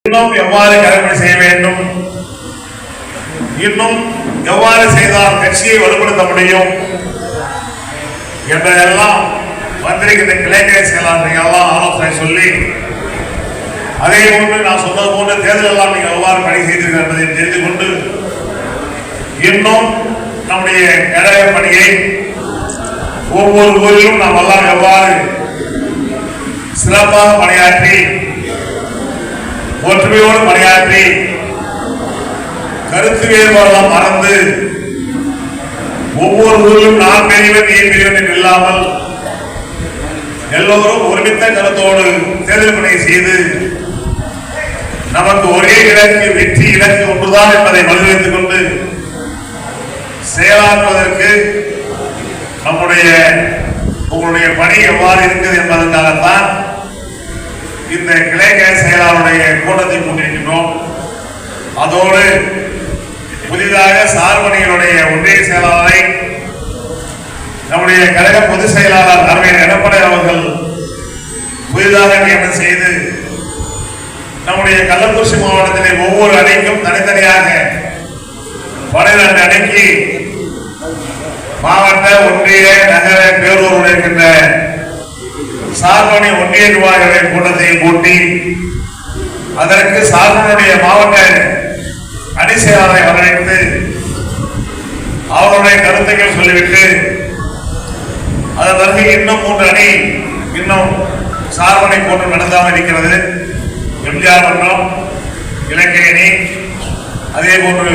இன்னும் எவ்வாறு கடமை செய்ய வேண்டும், இன்னும் எவ்வாறு செய்தால் கட்சியை வலுப்படுத்த முடியும் என்றெல்லாம் வந்திருக்கின்ற கிளைக்கலை செயலாளர்கள் எல்லாம் ஆலோசனை சொல்லி, அதே போன்று நான் சொன்னது போன்று தேர்தல் எல்லாம் நீங்கள் எவ்வாறு பணி செய்தீர்கள் என்பதை தெரிந்து கொண்டு இன்னும் நம்முடைய கழக பணியை ஒவ்வொரு ஊரிலும் நாம் எல்லாம் எவ்வாறு சிறப்பாக பணியாற்றி ஒற்றுமையோடு பணியாற்றி கருத்து வேறுபாடெல்லாம் மறந்து ஒவ்வொரு ஊரிலும் நான் பெரியவன் நீ பெரியவன் என்று இல்லாமல் எல்லோரும் ஒருமித்த கருத்தோடு தேர்தல் பணியை செய்து நமக்கு ஒரே இலக்கு, வெற்றி இலக்கு ஒன்றுதான் என்பதை வலியுறுத்திக் கொண்டு செயலாற்றுவதற்கு உங்களுடைய பணி எவ்வாறு இருக்கிறது என்பதற்காகத்தான் இந்த கிளைக்கலை செயலாளருடைய கூட்டத்தை கொண்டிருக்கின்றோம். அதோடு புதிதாக சார்பணிகளுடைய ஒன்றிய செயலாளரை நம்முடைய கழக பொதுச் செயலாளர் அறிஞர் எடப்பாடி அவர்கள் புதிதாக நியமனம் செய்து நம்முடைய கள்ளக்குறிச்சி மாவட்டத்திலே ஒவ்வொரு அணிக்கும் தனித்தனியாக 12 அணிக்கு மாவட்ட, ஒன்றிய, நகர, பேரூர் இருக்கின்ற சார்பணி ஒன்றிய நிர்வாகிகளின் கூட்டத்தை கூட்டி அதற்கு சார்பனுடைய மாவட்ட அணி செயலாளரை வரவேற்று அவருடைய கருத்துக்கள் சொல்லிவிட்டு அதன் பிறகு இன்னும் 3 அணி இன்னும் சார்பணி கூட்டம் நடந்தாமல் இருக்கிறது. எம்ஜிஆர் மன்றம், இலக்கிய அணி, அதே போன்று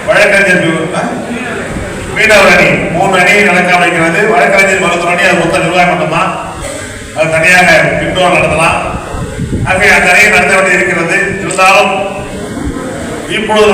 வழக்கறிஞர் மீனவர் அணி 3 அணி நடக்காமல் இருக்கிறது. வழக்கறிஞர் மருத்துவ அணி அது மொத்த நிர்வாகம் மட்டும்தான், அது தனியாக பின்னோர் நடத்தலாம். ஆகவே அந்த அணியை நடத்த வேண்டி இருக்கிறது. இருந்தாலும் இப்பொழுது